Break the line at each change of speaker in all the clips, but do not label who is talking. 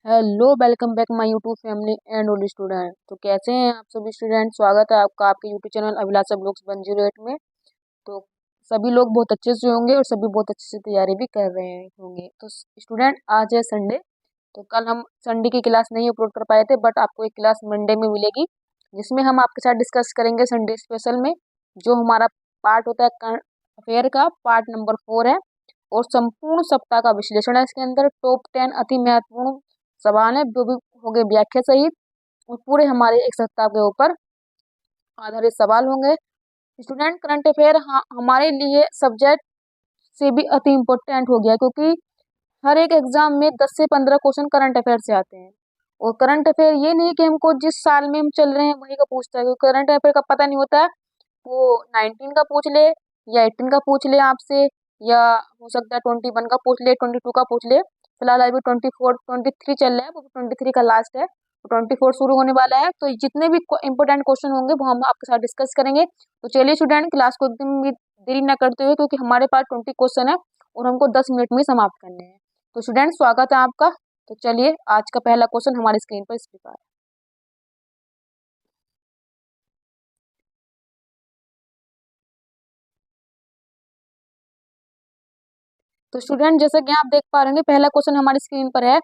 Hello, welcome back my YouTube family and only student. तो कैसे हैं आप सभी स्टूडेंट। स्वागत है आपका आपके यूट्यूब चैनल अभिलाषा ब्लॉग्स 108 में। तो सभी लोग बहुत अच्छे से होंगे और सभी बहुत अच्छे से तैयारी भी कर रहे होंगे। तो स्टूडेंट, आज है संडे। तो कल हम संडे की क्लास नहीं अपलोड कर पाए थे, बट आपको एक क्लास मंडे में मिलेगी, जिसमें हम आपके साथ डिस्कस करेंगे संडे स्पेशल में। जो हमारा पार्ट होता है करंट अफेयर का, पार्ट नंबर 4 है। और संपूर्ण सप्ताह का विश्लेषण है। इसके अंदर टॉप 10 अति महत्वपूर्ण सवाल है, जो भी होंगे व्याख्या सहित, और पूरे हमारे एक सप्ताह के ऊपर आधारित सवाल होंगे। स्टूडेंट, करंट अफेयर हमारे लिए सब्जेक्ट से भी अति इम्पोर्टेंट हो गया, क्योंकि हर एक एग्जाम में 10 से 15 क्वेश्चन करंट अफेयर से आते हैं। और करंट अफेयर ये नहीं कि हमको जिस साल में हम चल रहे हैं वही का पूछता है, क्योंकि करंट अफेयर का पता नहीं होता है। वो 19 का पूछ ले या 18 का पूछ ले आपसे, या हो सकता है 21 का पूछ ले, 22 का पूछ ले। फिलहाल अभी 23 चल रहा है, वो 23 का लास्ट है, तो 24 शुरू होने वाला है। तो जितने भी इंपॉर्टेंट क्वेश्चन होंगे वो हम आपके साथ डिस्कस करेंगे। तो चलिए स्टूडेंट, क्लास को एकदम भी देरी न करते हुए, क्योंकि हमारे पास 20 क्वेश्चन है और हमको 10 मिनट में ही समाप्त करने हैं। तो स्टूडेंट, स्वागत है आपका। तो चलिए, आज का पहला क्वेश्चन हमारी स्क्रीन पर इस प्रकार है। तो स्टूडेंट, जैसा कि आप देख पा रहे हैं, पहला क्वेश्चन हमारी स्क्रीन पर है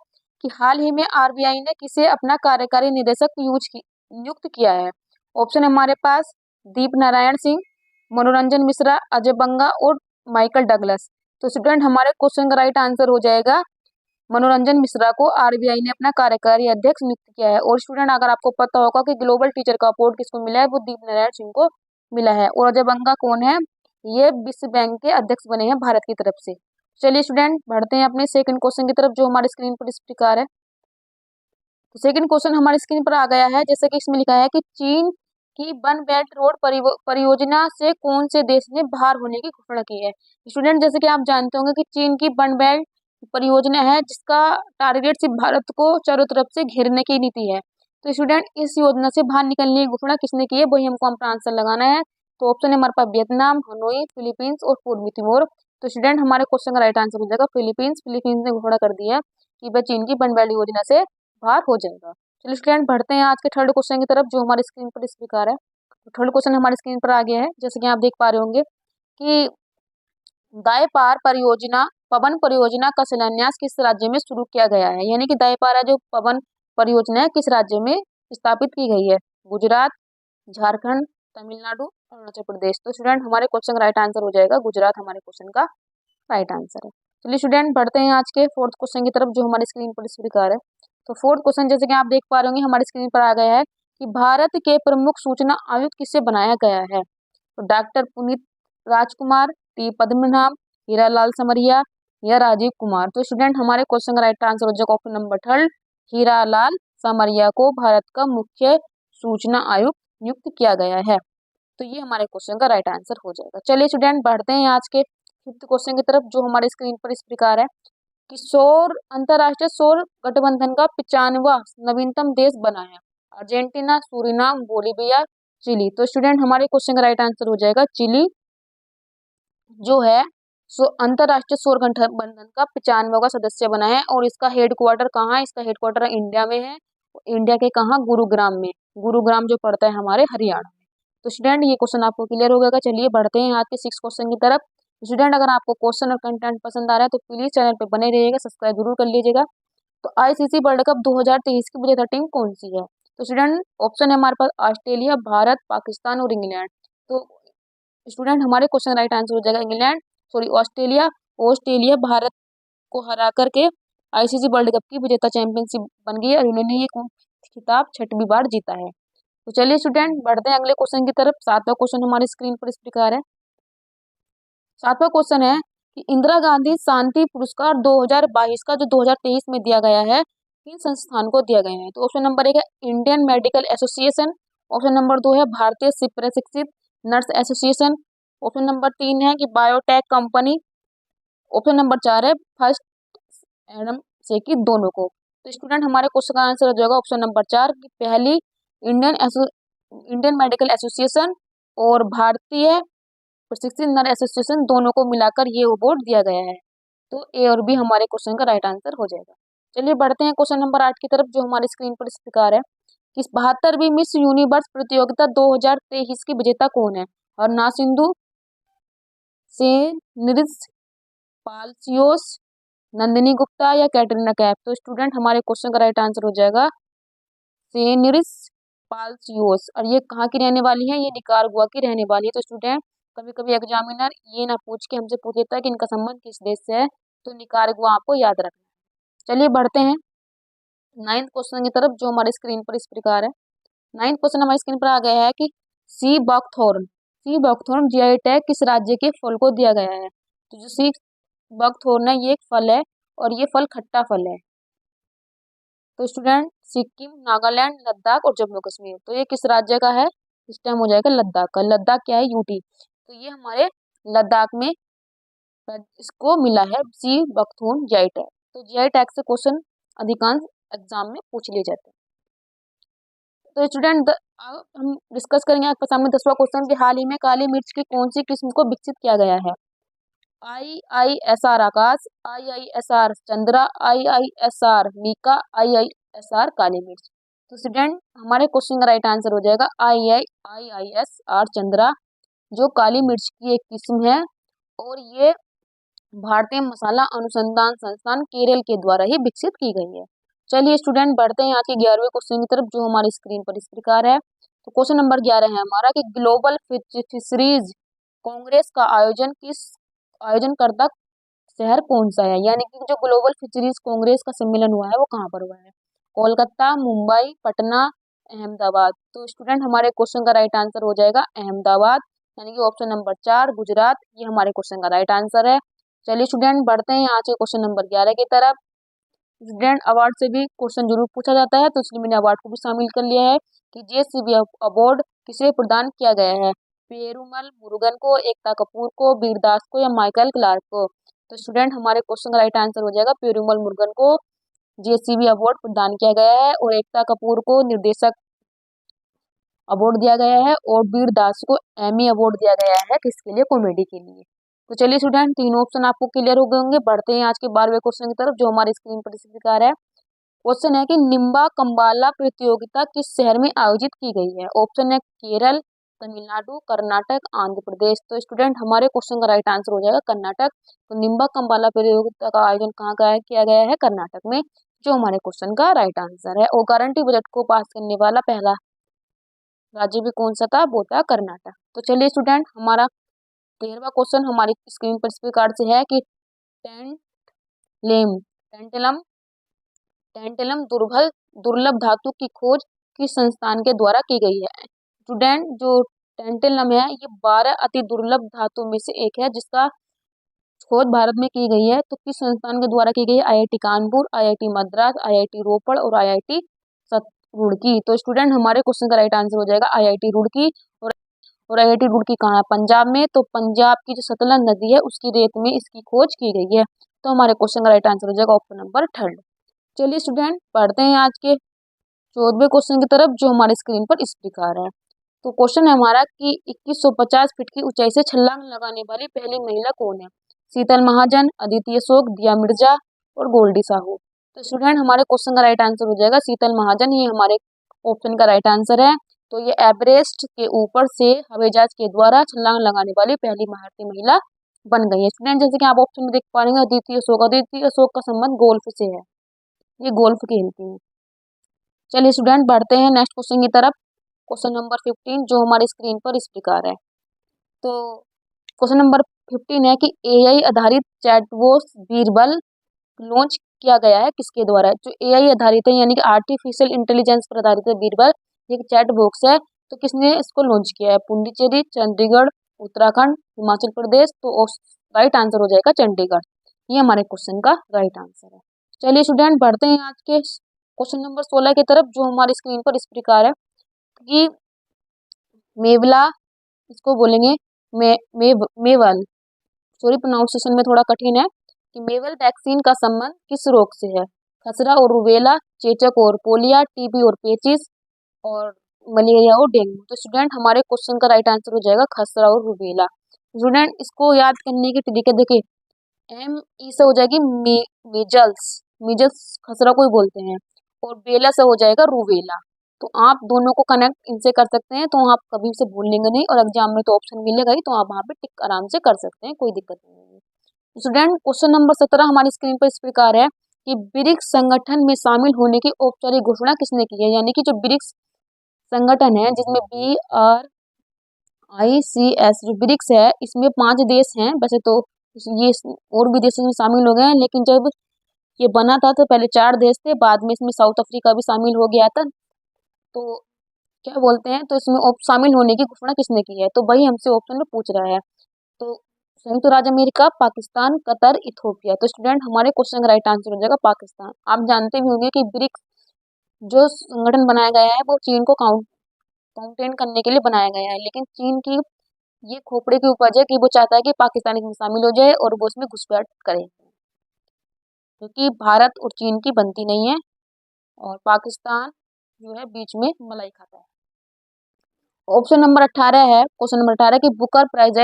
कि हाल ही में आरबीआई ने किसे अपना कार्यकारी निदेशक नियुक्त किया है। ऑप्शन है हमारे पास दीप नारायण सिंह, मनोरंजन मिश्रा, अजय बंगा और माइकल डगलस। तो स्टूडेंट, हमारे क्वेश्चन का राइट आंसर हो जाएगा मनोरंजन मिश्रा को आरबीआई ने अपना कार्यकारी अध्यक्ष नियुक्त किया है। और स्टूडेंट, अगर आपको पता होगा कि ग्लोबल टीचर का अवार्ड किसको मिला है, वो दीप नारायण सिंह को मिला है। और अजय बंगा कौन है? ये विश्व बैंक के अध्यक्ष बने हैं भारत की तरफ से। चलिए स्टूडेंट, बढ़ते हैं अपने सेकंड क्वेश्चन की तरफ, जो हमारे स्क्रीन पर इस प्रकार है। तो सेकंड क्वेश्चन हमारी स्क्रीन पर आ गया है, जैसे कि इसमें लिखा है कि चीन की वन बेल्ट रोड परियोजना से कौन से देश ने बाहर होने की घोषणा की है। स्टूडेंट, जैसे कि आप जानते होंगे कि चीन की वन बेल्ट परियोजना है, जिसका टारगेट सिर्फ भारत को चारों तरफ से घेरने की नीति है। तो स्टूडेंट, इस योजना से बाहर निकलने की घोषणा किसने की है, वही हमको अपना आंसर लगाना है। तो ऑप्शन है हमारे पास वियतनाम, हनोई, फिलीपींस और पूर्वी तिमोर। तो स्टूडेंट, हमारे क्वेश्चन का राइट आंसर हो जाएगा फिलीपींस। फिलीपींस ने घोषणा कर दी है कि वह चीन की वन बेल्ट योजना से बाहर हो जाएगा। चलिए स्टूडेंट, बढ़ते हैं आज के थर्ड क्वेश्चन की तरफ, जो हमारी स्क्रीन पर इस प्रकार है। तो थर्ड क्वेश्चन हमारी स्क्रीन पर आ गया है, जैसे कि आप देख पा रहे होंगे कि दाय पार परियोजना पवन परियोजना का शिलान्यास किस राज्य में शुरू किया गया है। यानी कि दाय पार जो पवन परियोजना है, किस राज्य में स्थापित की गई है? गुजरात, झारखंड, तमिलनाडु, अरुणाचल प्रदेश। तो स्टूडेंट, हमारे क्वेश्चन का राइट आंसर हो जाएगा गुजरात, हमारे क्वेश्चन का राइट आंसर है। चलिए स्टूडेंट, बढ़ते हैं आज के फोर्थ क्वेश्चन की तरफ, जो हमारी स्क्रीन पर इस प्रकार है। तो फोर्थ क्वेश्चन, जैसे कि आप देख पा रहे होंगे, हमारी स्क्रीन पर आ गया है कि भारत के प्रमुख सूचना आयुक्त किससे बनाया गया है। तो डॉक्टर पुनीत राजकुमार, टी पद्मनाभ, हीरालाल समरिया या राजीव कुमार। तो स्टूडेंट, हमारे क्वेश्चन का राइट आंसर हो जाएगा ऑप्शन नंबर थर्ड, हीरालाल समरिया को भारत का मुख्य सूचना आयुक्त नियुक्त किया गया है। तो ये हमारे क्वेश्चन का राइट आंसर हो जाएगा। चलिए स्टूडेंट, बढ़ते हैं आज के फिफ्थ क्वेश्चन की तरफ, जो हमारे स्क्रीन पर इस प्रकार है कि अंतरराष्ट्रीय सौर गठबंधन का 95वां नवीनतम देश बना है। Argentina, Suriname, Bolivia, Chile. तो स्टूडेंट, हमारे क्वेश्चन का राइट आंसर हो जाएगा चिली, जो है अंतरराष्ट्रीय सौर गठबंधन का 95वां सदस्य बना है। और इसका हेडक्वार्टर कहाँ है? इसका हेडक्वार्टर इंडिया में है। इंडिया के कहाँ? गुरुग्राम में। गुरुग्राम जो पड़ता है हमारे हरियाणा में। तो स्टूडेंट, ये क्वेश्चन आपको क्लियर हो गया। चलिए बढ़ते हैं आज के सिक्स क्वेश्चन की तरफ। स्टूडेंट, अगर आपको क्वेश्चन और कंटेंट पसंद आ रहा है तो प्लीज चैनल पे बने रहिएगा, सब्सक्राइब जरूर कर लीजिएगा। तो आईसीसी वर्ल्ड कप 2023 की विजेता टीम कौन सी है? तो स्टूडेंट, ऑप्शन है हमारे पास ऑस्ट्रेलिया, भारत, पाकिस्तान और इंग्लैंड। तो स्टूडेंट, हमारे क्वेश्चन राइट आंसर हो जाएगा England, sorry Australia. Australia Bharat को हरा करके आईसीसी वर्ल्ड कप की विजेता चैंपियनशिप बन गई है, और उन्होंने ये खिताब 6वीं बार जीता है। तो चलिए स्टूडेंट, बढ़ते हैं अगले क्वेश्चन की तरफ। सातवां क्वेश्चन हमारी स्क्रीन पर इस प्रकार है। सातवां क्वेश्चन है कि इंदिरा गांधी शांति पुरस्कार 2022 का जो 2023 में दिया गया है, किन संस्थान को दिया गया है? तो ऑप्शन नंबर 1 है Indian medical association. Option number 2 है भारतीय शिव प्रशिक्षित नर्स एसोसिएशन। ऑप्शन नंबर 3 है कि बायोटेक कंपनी। ऑप्शन नंबर 4 है फर्स्ट एडम से कि दोनों को। तो स्टूडेंट, हमारे क्वेश्चन का आंसर हो जाएगा ऑप्शन नंबर 4 की पहली इंडियन मेडिकल एसोसिएशन और भारतीय प्रशिक्षित नर्स एसोसिएशन, दोनों को मिलाकर ये अवार्ड दिया गया है। तो ए और बी हमारे क्वेश्चन का राइट आंसर हो जाएगा। चलिए बढ़ते हैं क्वेश्चन नंबर 8 की तरफ, जो हमारी स्क्रीन पर इस प्रकार है कि 72वीं मिस यूनिवर्स प्रतियोगिता 2023 की विजेता कौन है? हरना सिंधु, सेनिरिस पाल्सियोस, नंदिनी गुप्ता या कैटरीना कैफ? तो स्टूडेंट हमारे क्वेश्चन का राइट आंसर हो जाएगा सेनिरिस पाल्सियोस। और ये कहाँ की रहने वाली है? ये निकारागुआ की रहने वाली है। तो स्टूडेंट कभी कभी एग्जामिनर ये ना पूछ के हमसे पूछ लेता है कि इनका संबंध किस देश से है, तो निकारागुआ आपको याद रखना है। चलिए बढ़ते हैं 9th क्वेश्चन की तरफ, जो हमारी स्क्रीन पर इस प्रकार है। 9th क्वेश्चन हमारी स्क्रीन पर आ गया है कि सी बकथॉर्न जीआई टैग किस राज्य के फल को दिया गया है? तो जो सी बकथॉर्न है ये एक फल है और ये फल खट्टा फल है। तो स्टूडेंट सिक्किम, नागालैंड, लद्दाख और जम्मू कश्मीर। तो ये किस राज्य का है? इस टाइम हो जाएगा लद्दाख का। लद्दाख क्या है? यूटी। तो ये हमारे लद्दाख में इसको मिला है सी बकथॉर्न जीआई टैग। तो जीआई टैग से क्वेश्चन अधिकांश एग्जाम में पूछ लिए जाते हैं। तो स्टूडेंट हम डिस्कस करेंगे आपके सामने 10वां क्वेश्चन कि हाल ही में काली मिर्च की कौन सी किस्म को विकसित किया गया है? IISR आकाश, IISR Chandra, IISR Mika, IISR काली मिर्च। तो स्टूडेंट हमारे क्वेश्चन का राइट आंसर हो जाएगा IISR चंद्रा, जो काली मिर्च की एक किस्म है और ये भारतीय मसाला अनुसंधान संस्थान केरल के द्वारा ही विकसित की गई है। चलिए स्टूडेंट बढ़ते हैं आज के 11वें क्वेश्चन की तरफ, जो हमारी स्क्रीन पर इस प्रकार है। तो क्वेश्चन नंबर 11 है हमारा कि ग्लोबल फिशरीज कांग्रेस का आयोजनकर्ता शहर कौन सा है? यानी कि जो ग्लोबल फिशरीज कांग्रेस का सम्मेलन हुआ है वो कहाँ पर हुआ है? कोलकाता, मुंबई, पटना, अहमदाबाद। तो स्टूडेंट हमारे क्वेश्चन का राइट आंसर हो जाएगा अहमदाबाद, यानी कि ऑप्शन नंबर 4 गुजरात, ये हमारे क्वेश्चन का राइट आंसर है। चलिए स्टूडेंट बढ़ते हैं आज के क्वेश्चन नंबर 11 की तरफ। स्टूडेंट अवार्ड से भी क्वेश्चन जरूर पूछा जाता है, तो इसलिए मैंने अवार्ड को भी शामिल कर लिया है कि जेसीबी अवार्ड किसे प्रदान किया गया है? पेरुमल मुरुगन को, एकता कपूर को, वीरदास को या माइकल क्लार्क को? तो स्टूडेंट हमारे क्वेश्चन का राइट आंसर हो जाएगा पेरुमल मुरुगन को जेसीबी अवार्ड प्रदान किया गया है और एकता कपूर को निर्देशक अवार्ड दिया गया है और वीरदास को एमी अवार्ड दिया गया है किसके लिए? कॉमेडी के लिए। तो चलिए स्टूडेंट तीनों ऑप्शन आपको क्लियर हो गए होंगे। बढ़ते हैं आज के 12वें क्वेश्चन की तरफ, जो हमारी स्क्रीन पर इस प्रकार है। क्वेश्चन है कि निम्बा कम्बाला प्रतियोगिता किस शहर में आयोजित की गई है? ऑप्शन है केरल, तमिलनाडु, कर्नाटक, आंध्र प्रदेश। तो स्टूडेंट हमारे क्वेश्चन का राइट आंसर हो जाएगा कर्नाटक। तो निम्बा कम्बाला प्रतियोगिता का आयोजन कहाँ का है किया गया है? कर्नाटक में, जो हमारे क्वेश्चन का राइट आंसर है। और गारंटी बजट को पास करने वाला पहला राज्य भी कौन सा था? वो था कर्नाटक। तो चलिए स्टूडेंट हमारा 13वां क्वेश्चन हमारी स्क्रीन पर इस प्रकार से है कि टेंटेलम टेंटेलम दुर्लभ धातु की खोज किस संस्थान के द्वारा की गई है? स्टूडेंट जो टेंटेलम है ये 12 अति दुर्लभ धातु में से एक है जिसका खोज भारत में की गई है। तो किस संस्थान के द्वारा की गई है? IIT Kanpur, IIT Madras, IIT रोपड़ और IIT रुड़की। तो स्टूडेंट हमारे क्वेश्चन का राइट आंसर हो जाएगा IIT रुड़की। और IIT रुड़की कहाँ है? पंजाब में। तो पंजाब की जो सतलज नदी है उसकी रेत में इसकी खोज की गई है। तो हमारे क्वेश्चन का राइट आंसर हो जाएगा ऑप्शन नंबर 3। चलिए स्टूडेंट पढ़ते हैं आज के 14वें क्वेश्चन की तरफ, जो हमारे स्क्रीन पर इस प्रकार है। तो क्वेश्चन है हमारा कि 2150 फीट की ऊंचाई से छलांग लगाने वाली पहली महिला कौन है? शीतल महाजन, अदिति अशोक, दिया मिर्जा और गोल्डी साहू। तो स्टूडेंट हमारे क्वेश्चन का राइट आंसर हो जाएगा शीतल महाजन, ये हमारे ऑप्शन का राइट आंसर है। तो ये एवरेस्ट के ऊपर से हवाई जहाज के द्वारा छलांग लगाने वाली पहली भारतीय महिला बन गई है। स्टूडेंट जैसे कि आप ऑप्शन में देख पा रहे हैं अदिति अशोक का संबंध गोल्फ से है, ये गोल्फ खेलती हैं। चलिए स्टूडेंट बढ़ते हैं नेक्स्ट क्वेश्चन की तरफ। क्वेश्चन नंबर 15 जो हमारी स्क्रीन पर इस प्रकार है। तो क्वेश्चन नंबर 15 है कि AI आधारित चैटबॉट बीरबल लॉन्च किया गया है किसके द्वारा? जो AI आधारित है यानी कि आर्टिफिशियल इंटेलिजेंस पर आधारित है बीरबल, एक चैट बॉक्स है। तो किसने इसको लॉन्च किया है? पुडुचेरी, चंडीगढ़, उत्तराखंड, हिमाचल प्रदेश। तो राइट आंसर हो जाएगा चंडीगढ़, ये हमारे क्वेश्चन का राइट आंसर है। चलिए स्टूडेंट बढ़ते हैं आज के क्वेश्चन नंबर 16 की तरफ, जो हमारी स्क्रीन पर इस प्रकार है कि मेवला, इसको बोलेंगे मेवल, सॉरी प्रोनाउंसिएशन में थोड़ा कठिन है, कि मेवल वैक्सीन का संबंध किस रोग से है? खसरा और रूबेला, चेचक और पोलिया, टीबी और पेचिस और मलेरिया और डेंगू। तो स्टूडेंट हमारे क्वेश्चन का राइट आंसर हो जाएगा खसरा और रूबेला। स्टूडेंट इसको याद करने के तरीके देखिए, ME से हो जाएगी मीजल्स, मीजल्स खसरा को ही बोलते हैं, और बेला से हो जाएगा रूबेला। तो आप दोनों को कनेक्ट इनसे कर सकते हैं, तो आप कभी से भूलेंगे नहीं, और एग्जाम में तो ऑप्शन मिलेगा ही, तो आप वहाँ पे टिक आराम से कर सकते हैं, कोई दिक्कत नहीं है। स्टूडेंट क्वेश्चन नंबर 17 हमारी स्क्रीन पर इस प्रकार है कि ब्रिक्स संगठन में शामिल होने की औपचारिक घोषणा किसने की है। यानी कि जो ब्रिक्स संगठन है, जिसमें BRICS जो ब्रिक्स है, इसमें 5 देश हैं वैसे तो, ये और भी देशों में शामिल हो गए हैं, लेकिन जब ये बना था तो पहले 4 देश थे, बाद में इसमें साउथ अफ्रीका भी शामिल हो गया था। तो क्या बोलते हैं, तो इसमें शामिल होने की घोषणा किसने की है, तो वही हमसे ऑप्शन में पूछ रहा है। तो संयुक्त राज्य अमेरिका, पाकिस्तान, कतर, इथोपिया। तो स्टूडेंट हमारे क्वेश्चन का राइट आंसर हो जाएगा पाकिस्तान। आप जानते भी होंगे कि ब्रिक्स जो संगठन बनाया गया है वो चीन को काउंटेन करने के लिए बनाया गया है, लेकिन चीन की ये खोपड़े की उपज है कि वो चाहता है कि पाकिस्तान इसमें शामिल हो जाए और वो इसमें घुसपैठ करे, क्योंकि भारत और चीन की बनती नहीं है, और पाकिस्तान जो है बीच में मलाई खाता है। ऑप्शन नंबर 18 है, क्वेश्चन नंबर 18 की बुकर प्राइज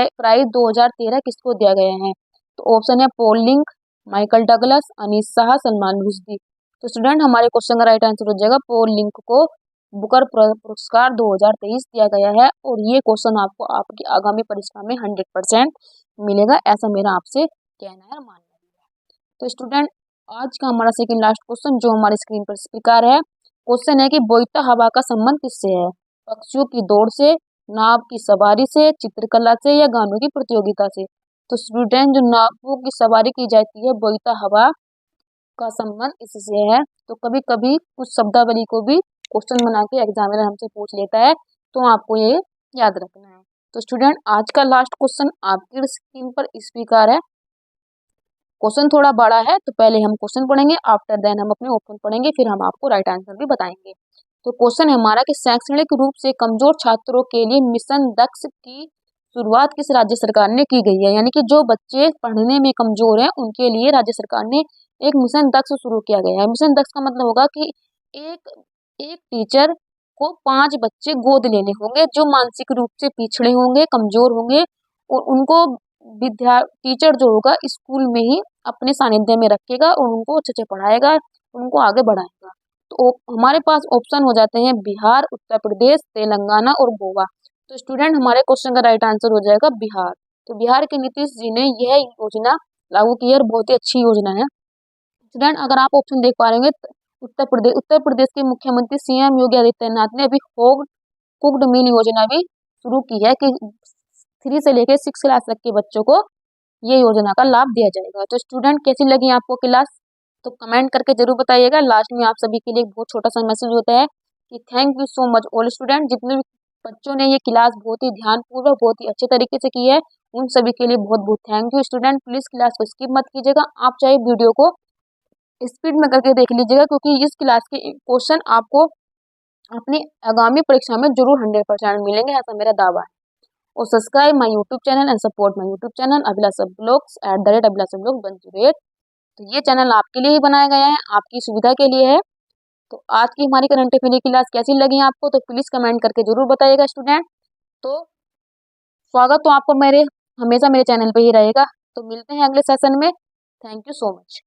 2013 किसको दिया गया है। तो ऑप्शन है Paul Link, Michael Douglas, Anees Shah, Salman Rushdie. तो स्टूडेंट हमारे क्वेश्चन का राइट आंसर हो जाएगा पॉल लिंक को बुकर पुरस्कार 2023 दिया गया है, और ये क्वेश्चन आपको आपकी आगामी परीक्षा में 100% मिलेगा, ऐसा मेरा आपसे कहना है, मानना है। तो स्टूडेंट आज का हमारा सेकंड लास्ट क्वेश्चन जो हमारी स्क्रीन पर इस प्रकार है, क्वेश्चन है कि बोईता हवा का संबंध किससे है। पक्षियों की दौड़ से, नाव की सवारी से, चित्रकला से, या गानों की प्रतियोगिता से। तो स्टूडेंट जो नावों की सवारी की जाती है बोईता हवा का संबंध इससे है। तो कभी कभी कुछ शब्दावली को भी क्वेश्चन बना के एग्जामिनर हमसे पूछ लेता है, तो आपको ये याद रखना है। तो स्टूडेंट आज का लास्ट क्वेश्चन आपकी स्क्रीन पर इस प्रकार है। क्वेश्चन थोड़ा बड़ा है, तो पहले हम क्वेश्चन पढ़ेंगे, आफ्टर देन हम अपने ऑप्शन पढ़ेंगे, फिर हम आपको राइट आंसर भी बताएंगे। तो क्वेश्चन है हमारा कि शैक्षणिक रूप से कमजोर छात्रों के लिए मिशन दक्ष की शुरुआत किस राज्य सरकार ने की गई है। यानी कि जो बच्चे पढ़ने में कमजोर हैं उनके लिए राज्य सरकार ने एक मिशन दक्ष शुरू किया गया है। मिशन दक्ष का मतलब होगा कि एक एक टीचर को 5 बच्चे गोद लेने होंगे जो मानसिक रूप से पिछड़े होंगे, कमजोर होंगे, और उनको टीचर जो होगा स्कूल में ही अपने सानिध्य में रखेगा और उनको अच्छे से पढ़ाएगा, उनको आगे बढ़ाएगा। तो हमारे पास ऑप्शन हो जाते हैं बिहार, उत्तर प्रदेश, तेलंगाना और गोवा। तो स्टूडेंट हमारे क्वेश्चन का राइट आंसर हो जाएगा बिहार। तो बिहार के नीतीश जी ने यह योजना लागू की है और बहुत ही अच्छी योजना है। स्टूडेंट अगर आप ऑप्शन देख पा रहे होंगे, उत्तर प्रदेश के मुख्यमंत्री CM योगी आदित्यनाथ ने अभी कुक्ड मील योजना भी शुरू की है कि 3 से लेकर 6 क्लास तक के बच्चों को ये योजना का लाभ दिया जाएगा। तो स्टूडेंट कैसी लगी आपको क्लास, तो कमेंट करके जरूर बताइएगा। लास्ट में आप सभी के लिए एक बहुत छोटा सा मैसेज होता है कि thank you so much all student. जितने भी बच्चों ने ये क्लास बहुत ही ध्यानपूर्वक बहुत ही अच्छे तरीके से की है, उन सभी के लिए बहुत बहुत thank you. Student please class को स्किप मत कीजिएगा, आप चाहे वीडियो को स्पीड में करके देख लीजिएगा, क्योंकि इस क्लास के क्वेश्चन आपको अपनी आगामी परीक्षा में जरूर 100% मिलेंगे, ऐसा मेरा दावा है। और subscribe my YouTube channel and support my YouTube channel Abhilasha blogs @abhilashablogs108। तो ये चैनल आपके लिए ही बनाया गया है, आपकी सुविधा के लिए है। तो आज की हमारी करंट अफेयर की क्लास कैसी लगी आपको, तो प्लीज कमेंट करके जरूर बताइएगा स्टूडेंट। तो स्वागत तो आपको मेरे हमेशा मेरे चैनल पे ही रहेगा। तो मिलते हैं अगले सेशन में। Thank you so much.